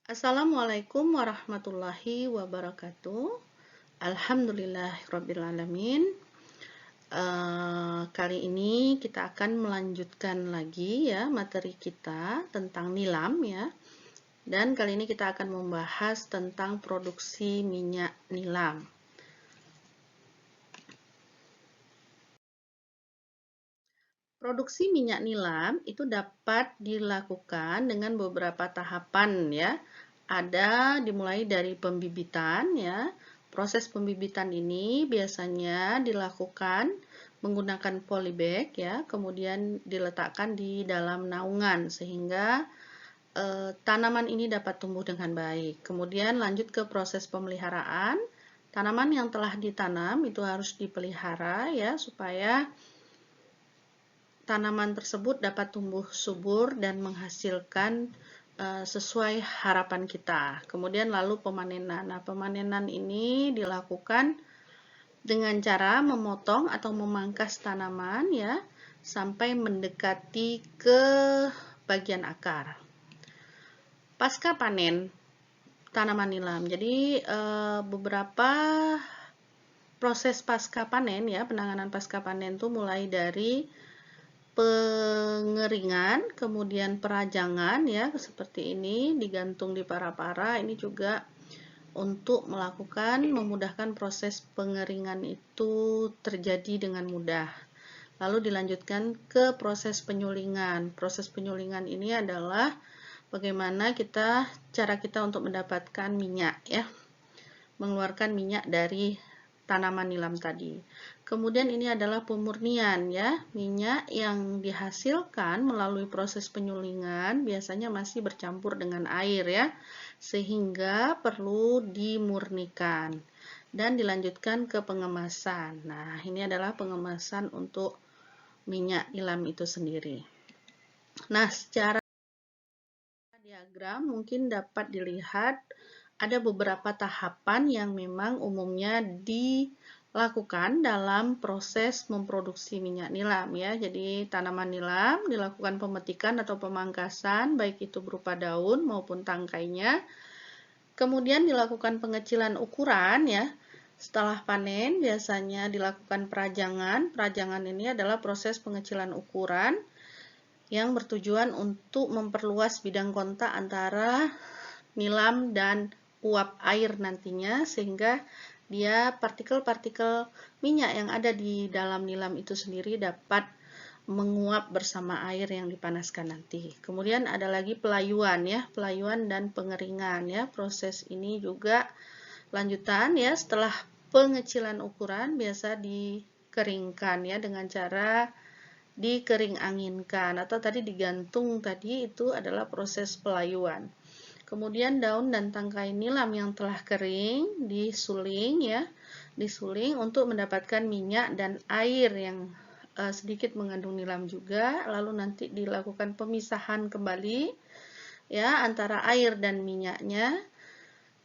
Assalamualaikum warahmatullahi wabarakatuh. Alhamdulillahirrabbilalamin. Kali ini kita akan melanjutkan lagi ya materi kita tentang nilam ya. Dan kali ini kita akan membahas tentang produksi minyak nilam. Produksi minyak nilam itu dapat dilakukan dengan beberapa tahapan ya. Ada dimulai dari pembibitan ya. Proses pembibitan ini biasanya dilakukan menggunakan polybag ya, kemudian diletakkan di dalam naungan sehingga tanaman ini dapat tumbuh dengan baik. Kemudian lanjut ke proses pemeliharaan. Tanaman yang telah ditanam itu harus dipelihara ya supaya tanaman tersebut dapat tumbuh subur dan menghasilkan sesuai harapan kita. Kemudian lalu pemanenan. Nah, pemanenan ini dilakukan dengan cara memotong atau memangkas tanaman ya sampai mendekati ke bagian akar. Pasca panen tanaman nilam. Jadi beberapa proses pasca panen ya, penanganan pasca panen itu mulai dari pengeringan, kemudian perajangan ya, seperti ini, digantung di para-para. Ini juga untuk memudahkan proses pengeringan itu terjadi dengan mudah. Lalu dilanjutkan ke proses penyulingan. Proses penyulingan ini adalah bagaimana cara kita untuk mendapatkan minyak ya, mengeluarkan minyak dari tanaman nilam tadi. Kemudian ini adalah pemurnian ya, minyak yang dihasilkan melalui proses penyulingan biasanya masih bercampur dengan air ya, sehingga perlu dimurnikan. Dan dilanjutkan ke pengemasan. Nah, ini adalah pengemasan untuk minyak nilam itu sendiri. Nah, secara diagram mungkin dapat dilihat ada beberapa tahapan yang memang umumnya dilakukan dalam proses memproduksi minyak nilam ya. Jadi tanaman nilam dilakukan pemetikan atau pemangkasan baik itu berupa daun maupun tangkainya. Kemudian dilakukan pengecilan ukuran ya. Setelah panen biasanya dilakukan perajangan. Perajangan ini adalah proses pengecilan ukuran yang bertujuan untuk memperluas bidang kontak antara nilam dan uap air nantinya sehingga dia partikel-partikel minyak yang ada di dalam nilam itu sendiri dapat menguap bersama air yang dipanaskan nanti. Kemudian ada lagi pelayuan ya, pelayuan dan pengeringan ya. Proses ini juga lanjutan ya, setelah pengecilan ukuran biasa dikeringkan ya dengan cara dikering anginkan atau tadi digantung tadi itu adalah proses pelayuan. Kemudian daun dan tangkai nilam yang telah kering disuling ya, disuling untuk mendapatkan minyak dan air yang sedikit mengandung nilam juga. Lalu nanti dilakukan pemisahan kembali ya antara air dan minyaknya.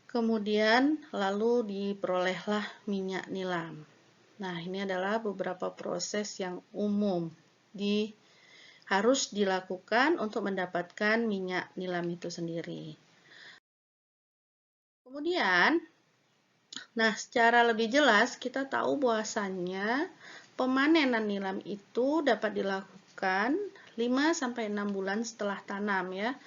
Kemudian lalu diperolehlah minyak nilam. Nah, ini adalah beberapa proses yang umum harus dilakukan untuk mendapatkan minyak nilam itu sendiri. Kemudian, nah secara lebih jelas kita tahu bahwasannya pemanenan nilam itu dapat dilakukan 5-6 bulan setelah tanam ya.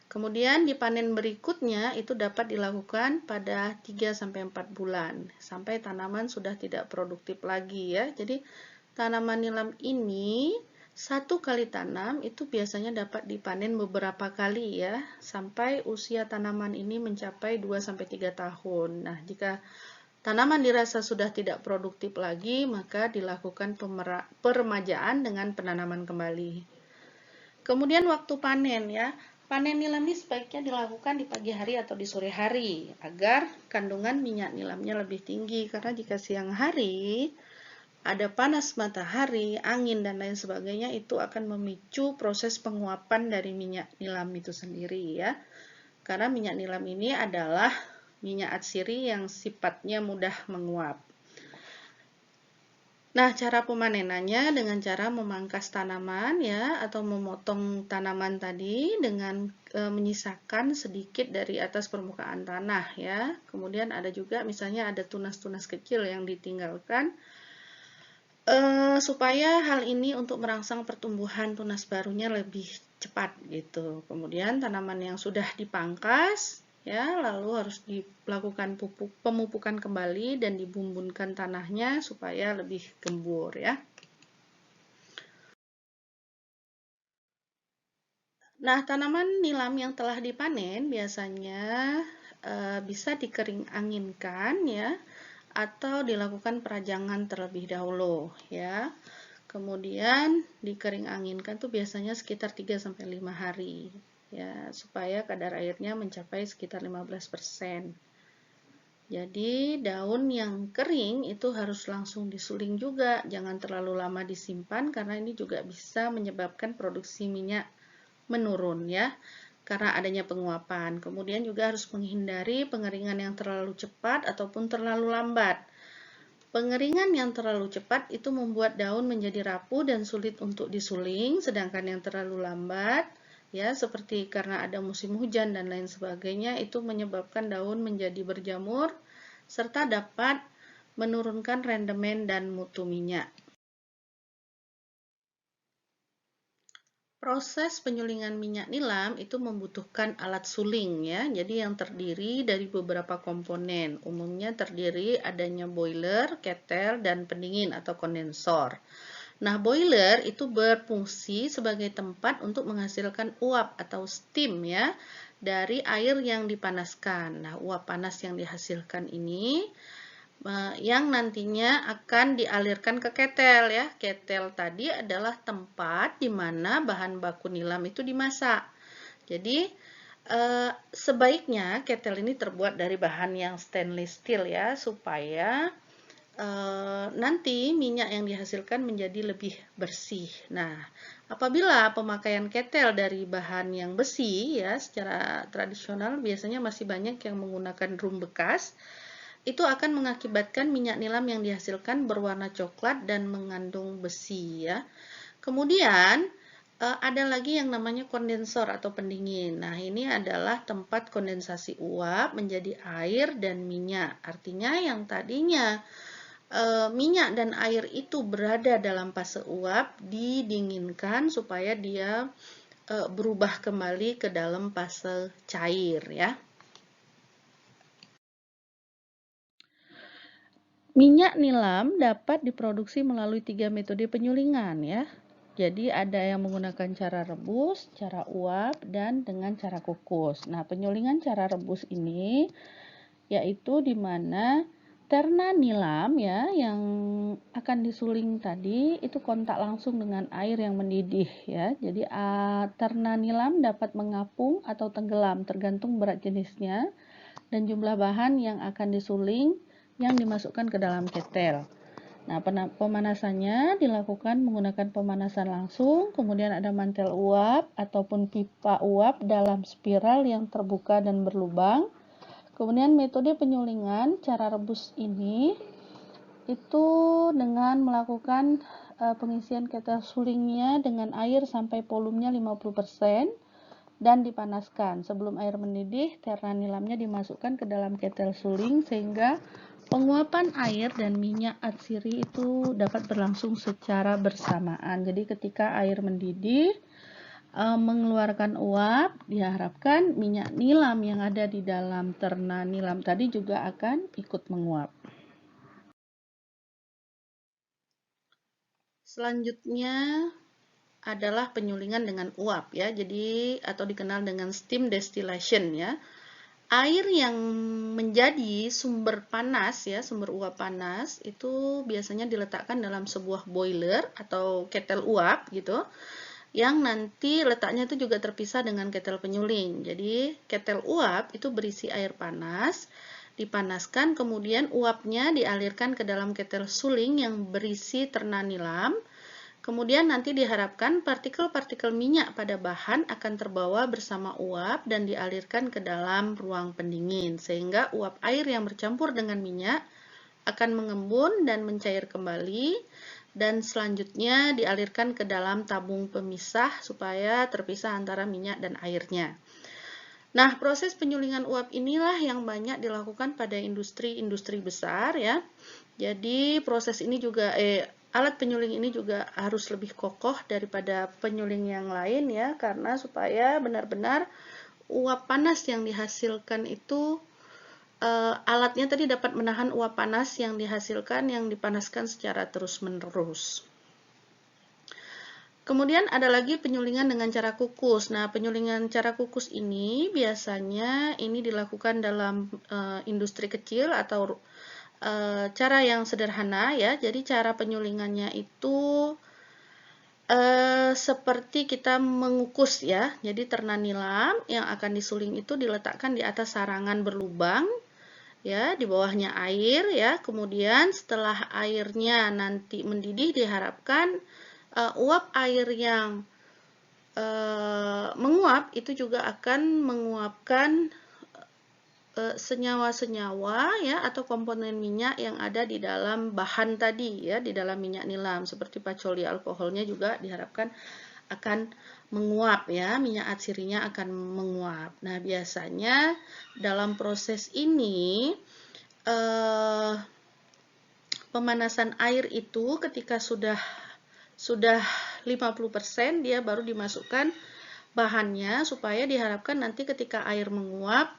Kemudian di panen berikutnya itu dapat dilakukan pada 3-4 bulan sampai tanaman sudah tidak produktif lagi ya. Jadi tanaman nilam ini satu kali tanam itu biasanya dapat dipanen beberapa kali ya, sampai usia tanaman ini mencapai 2-3 tahun. Nah, jika tanaman dirasa sudah tidak produktif lagi, maka dilakukan peremajaan dengan penanaman kembali. Kemudian waktu panen ya, panen nilam ini sebaiknya dilakukan di pagi hari atau di sore hari, agar kandungan minyak nilamnya lebih tinggi, karena jika siang hari, ada panas matahari, angin, dan lain sebagainya, itu akan memicu proses penguapan dari minyak nilam itu sendiri ya. Karena minyak nilam ini adalah minyak atsiri yang sifatnya mudah menguap. Nah, cara pemanenannya dengan cara memangkas tanaman ya atau memotong tanaman tadi dengan menyisakan sedikit dari atas permukaan tanah ya. Kemudian ada juga misalnya ada tunas-tunas kecil yang ditinggalkan supaya hal ini untuk merangsang pertumbuhan tunas barunya lebih cepat gitu. Kemudian tanaman yang sudah dipangkas ya lalu harus dilakukan pemupukan kembali dan dibumbunkan tanahnya supaya lebih gembur ya. Nah, tanaman nilam yang telah dipanen biasanya bisa dikering anginkan ya atau dilakukan perajangan terlebih dahulu ya. Kemudian dikering anginkan tuh biasanya sekitar 3-5 hari ya supaya kadar airnya mencapai sekitar 15%. Jadi daun yang kering itu harus langsung disuling juga, jangan terlalu lama disimpan karena ini juga bisa menyebabkan produksi minyak menurun ya karena adanya penguapan. Kemudian juga harus menghindari pengeringan yang terlalu cepat ataupun terlalu lambat. Pengeringan yang terlalu cepat itu membuat daun menjadi rapuh dan sulit untuk disuling, sedangkan yang terlalu lambat ya seperti karena ada musim hujan dan lain sebagainya itu menyebabkan daun menjadi berjamur serta dapat menurunkan rendemen dan mutu minyak. Proses penyulingan minyak nilam itu membutuhkan alat suling ya. Jadi yang terdiri dari beberapa komponen. Umumnya terdiri adanya boiler, ketel, dan pendingin atau kondensor. Nah, boiler itu berfungsi sebagai tempat untuk menghasilkan uap atau steam ya dari air yang dipanaskan. Nah, uap panas yang dihasilkan ini yang nantinya akan dialirkan ke ketel ya. Ketel tadi adalah tempat di mana bahan baku nilam itu dimasak. Jadi sebaiknya ketel ini terbuat dari bahan yang stainless steel ya supaya nanti minyak yang dihasilkan menjadi lebih bersih. Nah, apabila pemakaian ketel dari bahan yang besi ya secara tradisional biasanya masih banyak yang menggunakan drum bekas. Itu akan mengakibatkan minyak nilam yang dihasilkan berwarna coklat dan mengandung besi ya. Kemudian ada lagi yang namanya kondensor atau pendingin. Nah, ini adalah tempat kondensasi uap menjadi air dan minyak. Artinya yang tadinya minyak dan air itu berada dalam fase uap didinginkan supaya dia berubah kembali ke dalam fase cair ya. Minyak nilam dapat diproduksi melalui 3 metode penyulingan ya. Jadi ada yang menggunakan cara rebus, cara uap, dan dengan cara kukus. Nah, penyulingan cara rebus ini yaitu di mana terna nilam ya yang akan disuling tadi itu kontak langsung dengan air yang mendidih ya. Jadi terna nilam dapat mengapung atau tenggelam tergantung berat jenisnya dan jumlah bahan yang akan disuling yang dimasukkan ke dalam ketel. Nah, pemanasannya dilakukan menggunakan pemanasan langsung, kemudian ada mantel uap ataupun pipa uap dalam spiral yang terbuka dan berlubang. Kemudian metode penyulingan, cara rebus ini itu dengan melakukan pengisian ketel sulingnya dengan air sampai volumenya 50% dan dipanaskan. Sebelum air mendidih, terna nilamnya dimasukkan ke dalam ketel suling sehingga penguapan air dan minyak atsiri itu dapat berlangsung secara bersamaan. Jadi ketika air mendidih, mengeluarkan uap, diharapkan minyak nilam yang ada di dalam terna nilam tadi juga akan ikut menguap. Selanjutnya adalah penyulingan dengan uap ya. Jadi atau dikenal dengan steam distillation ya. Air yang menjadi sumber panas ya, sumber uap panas itu biasanya diletakkan dalam sebuah boiler atau ketel uap gitu. Yang nanti letaknya itu juga terpisah dengan ketel penyuling. Jadi ketel uap itu berisi air panas, dipanaskan kemudian uapnya dialirkan ke dalam ketel suling yang berisi terna nilam. Kemudian nanti diharapkan partikel-partikel minyak pada bahan akan terbawa bersama uap dan dialirkan ke dalam ruang pendingin sehingga uap air yang bercampur dengan minyak akan mengembun dan mencair kembali, dan selanjutnya dialirkan ke dalam tabung pemisah supaya terpisah antara minyak dan airnya. Nah, proses penyulingan uap inilah yang banyak dilakukan pada industri-industri besar ya. Jadi proses ini juga alat penyuling ini juga harus lebih kokoh daripada penyuling yang lain ya, karena supaya benar-benar uap panas yang dihasilkan itu alatnya tadi dapat menahan uap panas yang dihasilkan yang dipanaskan secara terus-menerus. Kemudian ada lagi penyulingan dengan cara kukus. Nah, penyulingan cara kukus ini biasanya ini dilakukan dalam industri kecil atau cara yang sederhana ya. Jadi cara penyulingannya itu seperti kita mengukus ya. Jadi terna nilam yang akan disuling itu diletakkan di atas sarangan berlubang ya, di bawahnya air ya. Kemudian setelah airnya nanti mendidih diharapkan uap air yang menguap itu juga akan menguapkan senyawa-senyawa ya atau komponen minyak yang ada di dalam bahan tadi ya, di dalam minyak nilam seperti pacoli alkoholnya juga diharapkan akan menguap ya, minyak atsirinya akan menguap. Nah, biasanya dalam proses ini pemanasan air itu ketika sudah 50% dia baru dimasukkan bahannya supaya diharapkan nanti ketika air menguap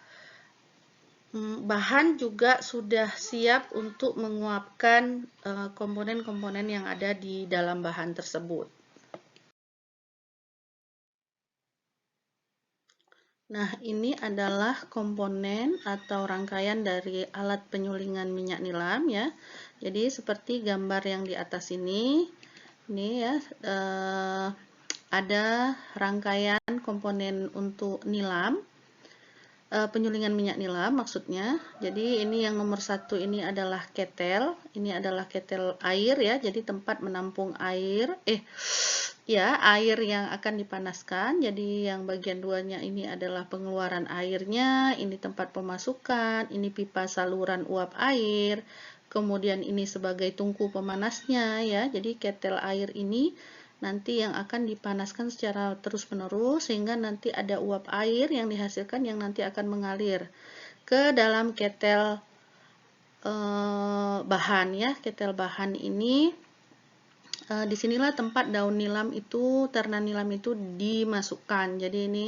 bahan juga sudah siap untuk menguapkan komponen-komponen yang ada di dalam bahan tersebut. Nah, ini adalah komponen atau rangkaian dari alat penyulingan minyak nilam ya. Jadi seperti gambar yang di atas ini ya ada rangkaian komponen untuk nilam, penyulingan minyak nilam maksudnya. Jadi ini yang nomor 1 ini adalah ketel, ini adalah ketel air ya, jadi tempat menampung air, air yang akan dipanaskan. Jadi yang bagian 2-nya ini adalah pengeluaran airnya, ini tempat pemasukan, ini pipa saluran uap air, kemudian ini sebagai tungku pemanasnya ya. Jadi ketel air ini nanti yang akan dipanaskan secara terus-menerus sehingga nanti ada uap air yang dihasilkan yang nanti akan mengalir ke dalam ketel bahan ya. Ketel bahan ini disinilah tempat daun nilam itu, terna nilam itu dimasukkan. Jadi ini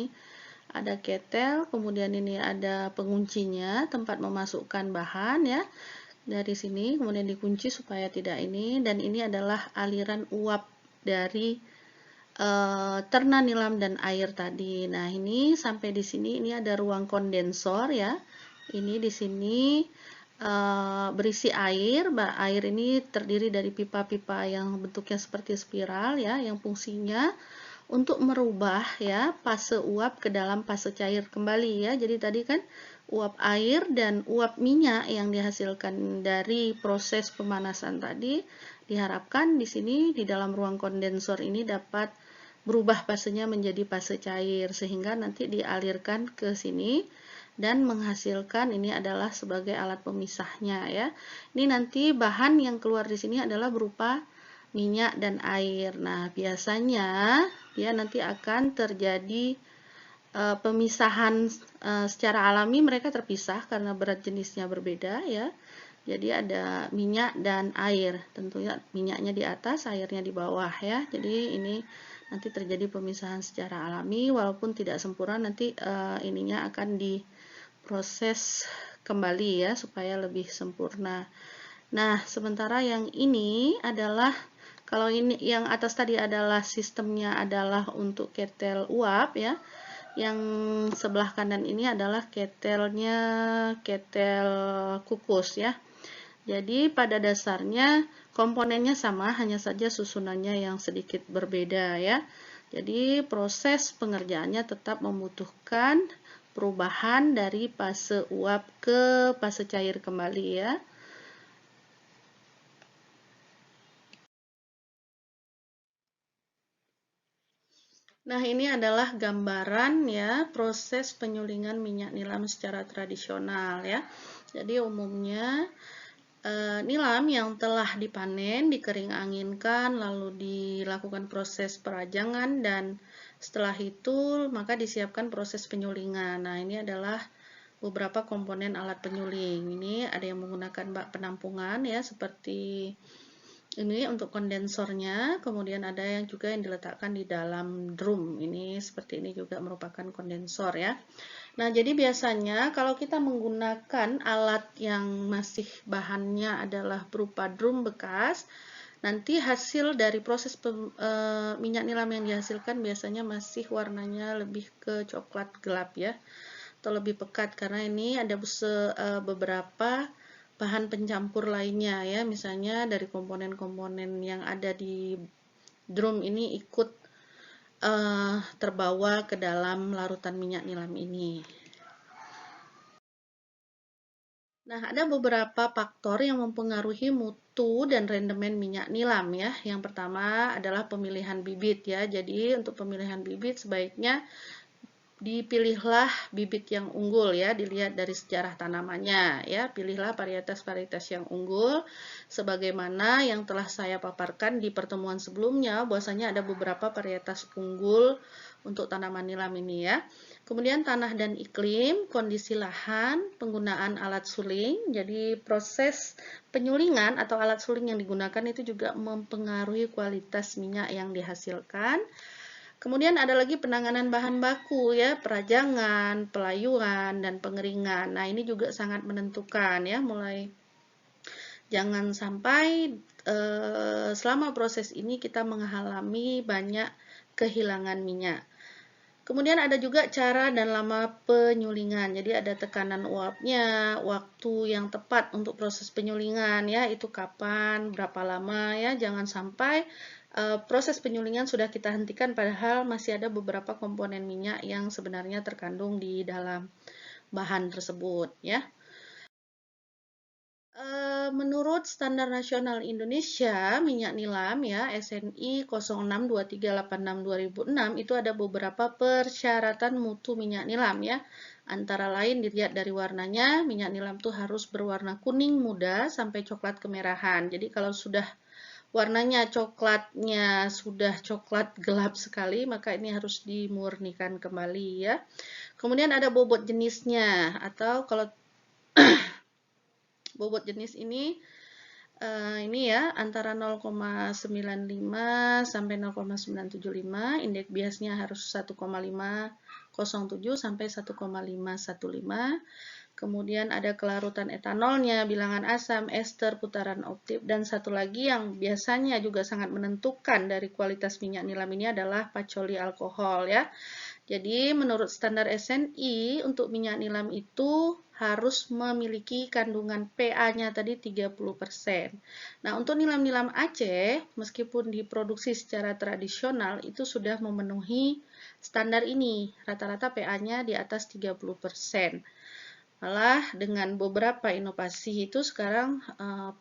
ada ketel, kemudian ini ada penguncinya, tempat memasukkan bahan ya. Dari sini kemudian dikunci supaya tidak ini, dan ini adalah aliran uap dari terna nilam dan air tadi. Nah, ini sampai di sini ini ada ruang kondensor ya. Ini di sini berisi air. Air ini terdiri dari pipa-pipa yang bentuknya seperti spiral ya, yang fungsinya untuk merubah ya fase uap ke dalam fase cair kembali ya. Jadi tadi kan uap air dan uap minyak yang dihasilkan dari proses pemanasan tadi diharapkan di sini di dalam ruang kondensor ini dapat berubah fasenya menjadi fase cair sehingga nanti dialirkan ke sini dan menghasilkan ini adalah sebagai alat pemisahnya ya. Ini nanti bahan yang keluar di sini adalah berupa minyak dan air. Nah, biasanya ya nanti akan terjadi pemisahan secara alami, mereka terpisah karena berat jenisnya berbeda ya. Jadi ada minyak dan air, tentunya minyaknya di atas, airnya di bawah ya. Jadi ini nanti terjadi pemisahan secara alami, walaupun tidak sempurna nanti ininya akan diproses kembali ya supaya lebih sempurna. Nah, sementara yang ini adalah, kalau ini yang atas tadi adalah sistemnya adalah untuk ketel uap ya. Yang sebelah kanan ini adalah ketelnya, ketel kukus ya. Jadi pada dasarnya komponennya sama, hanya saja susunannya yang sedikit berbeda ya. Jadi proses pengerjaannya tetap membutuhkan perubahan dari fase uap ke fase cair kembali ya. Nah, ini adalah gambaran ya proses penyulingan minyak nilam secara tradisional ya. Jadi umumnya nilam yang telah dipanen, dikering anginkan, lalu dilakukan proses perajangan, dan setelah itu maka disiapkan proses penyulingan. Nah, ini adalah beberapa komponen alat penyuling. Ini ada yang menggunakan bak penampungan ya, seperti ini untuk kondensornya, kemudian ada yang juga yang diletakkan di dalam drum. Ini seperti ini juga merupakan kondensor ya. Nah, jadi biasanya kalau kita menggunakan alat yang masih bahannya adalah berupa drum bekas, nanti hasil dari proses minyak nilam yang dihasilkan biasanya masih warnanya lebih ke coklat gelap ya, atau lebih pekat, karena ini ada beberapa bahan pencampur lainnya ya, misalnya dari komponen-komponen yang ada di drum ini ikut terbawa ke dalam larutan minyak nilam ini. Nah, ada beberapa faktor yang mempengaruhi mutu dan rendemen minyak nilam ya. Yang pertama adalah pemilihan bibit ya. Jadi untuk pemilihan bibit sebaiknya dipilihlah bibit yang unggul ya, dilihat dari sejarah tanamannya ya. Pilihlah varietas-varietas yang unggul sebagaimana yang telah saya paparkan di pertemuan sebelumnya, bahwasanya ada beberapa varietas unggul untuk tanaman nilam ini ya. Kemudian tanah dan iklim, kondisi lahan, penggunaan alat suling. Jadi proses penyulingan atau alat suling yang digunakan itu juga mempengaruhi kualitas minyak yang dihasilkan. Kemudian ada lagi penanganan bahan baku ya, perajangan, pelayuan, dan pengeringan. Nah, ini juga sangat menentukan ya, mulai jangan sampai selama proses ini kita mengalami banyak kehilangan minyak. Kemudian ada juga cara dan lama penyulingan. Jadi ada tekanan uapnya, waktu yang tepat untuk proses penyulingan ya, itu kapan, berapa lama ya. Jangan sampai proses penyulingan sudah kita hentikan padahal masih ada beberapa komponen minyak yang sebenarnya terkandung di dalam bahan tersebut ya. Menurut Standar Nasional Indonesia Minyak Nilam ya, SNI 062386/2006, itu ada beberapa persyaratan mutu minyak nilam ya. Antara lain dilihat dari warnanya, minyak nilam tuh harus berwarna kuning muda sampai coklat kemerahan. Jadi kalau sudah warnanya coklatnya sudah coklat gelap sekali, maka ini harus dimurnikan kembali ya. Kemudian ada bobot jenisnya, atau kalau bobot jenis ini ya antara 0,95 sampai 0,975, indeks biasnya harus 1,507 sampai 1,515. Kemudian ada kelarutan etanolnya, bilangan asam, ester, putaran optik, dan satu lagi yang biasanya juga sangat menentukan dari kualitas minyak nilam ini adalah pacoli alkohol ya. Jadi menurut standar SNI untuk minyak nilam itu harus memiliki kandungan PA-nya tadi 30%. Nah, untuk nilam-nilam Aceh meskipun diproduksi secara tradisional itu sudah memenuhi standar ini. Rata-rata PA-nya di atas 30%. Malah dengan beberapa inovasi itu sekarang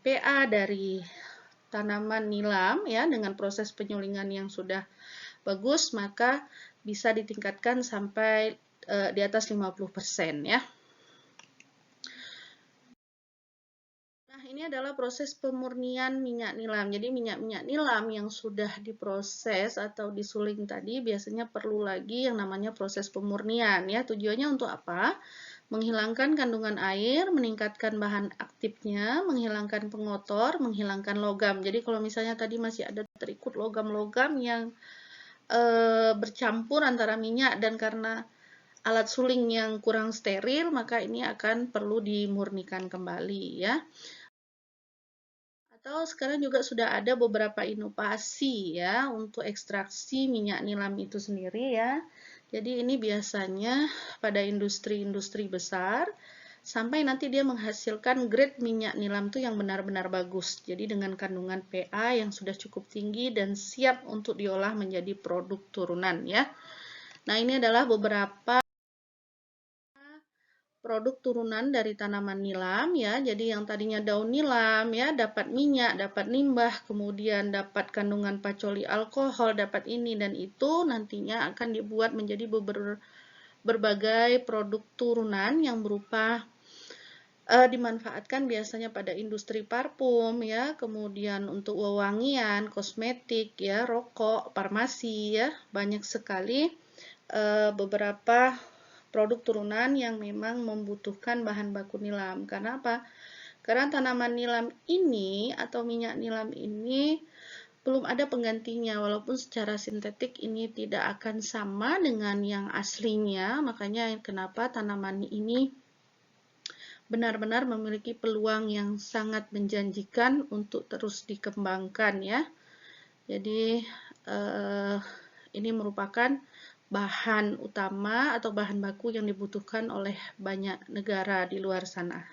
PA dari tanaman nilam ya dengan proses penyulingan yang sudah bagus, maka bisa ditingkatkan sampai di atas 50% ya. Nah, ini adalah proses pemurnian minyak nilam. Jadi minyak-minyak nilam yang sudah diproses atau disuling tadi biasanya perlu lagi yang namanya proses pemurnian ya. Tujuannya untuk apa? Menghilangkan kandungan air, meningkatkan bahan aktifnya, menghilangkan pengotor, menghilangkan logam. Jadi kalau misalnya tadi masih ada terikut logam-logam yang bercampur antara minyak dan karena alat suling yang kurang steril, maka ini akan perlu dimurnikan kembali ya. Atau sekarang juga sudah ada beberapa inovasi ya untuk ekstraksi minyak nilam itu sendiri ya. Jadi ini biasanya pada industri-industri besar sampai nanti dia menghasilkan grade minyak nilam itu yang benar-benar bagus. Jadi dengan kandungan PA yang sudah cukup tinggi dan siap untuk diolah menjadi produk turunan ya. Nah, ini adalah beberapa produk turunan dari tanaman nilam ya. Jadi yang tadinya daun nilam ya dapat minyak, dapat limbah, kemudian dapat kandungan pacoli alkohol, dapat ini dan itu nantinya akan dibuat menjadi berbagai produk turunan yang berupa dimanfaatkan biasanya pada industri parfum ya, kemudian untuk wewangian, kosmetik ya, rokok, farmasi ya, banyak sekali beberapa produk turunan yang memang membutuhkan bahan baku nilam. Karena apa? Karena tanaman nilam ini atau minyak nilam ini belum ada penggantinya, walaupun secara sintetik ini tidak akan sama dengan yang aslinya, makanya kenapa tanaman ini benar-benar memiliki peluang yang sangat menjanjikan untuk terus dikembangkan ya. Jadi ini merupakan bahan utama atau bahan baku yang dibutuhkan oleh banyak negara di luar sana.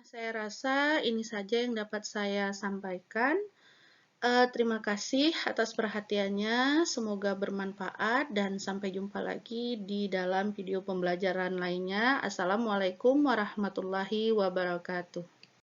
Saya rasa ini saja yang dapat saya sampaikan. Terima kasih atas perhatiannya, semoga bermanfaat dan sampai jumpa lagi di dalam video pembelajaran lainnya. Assalamualaikum warahmatullahi wabarakatuh.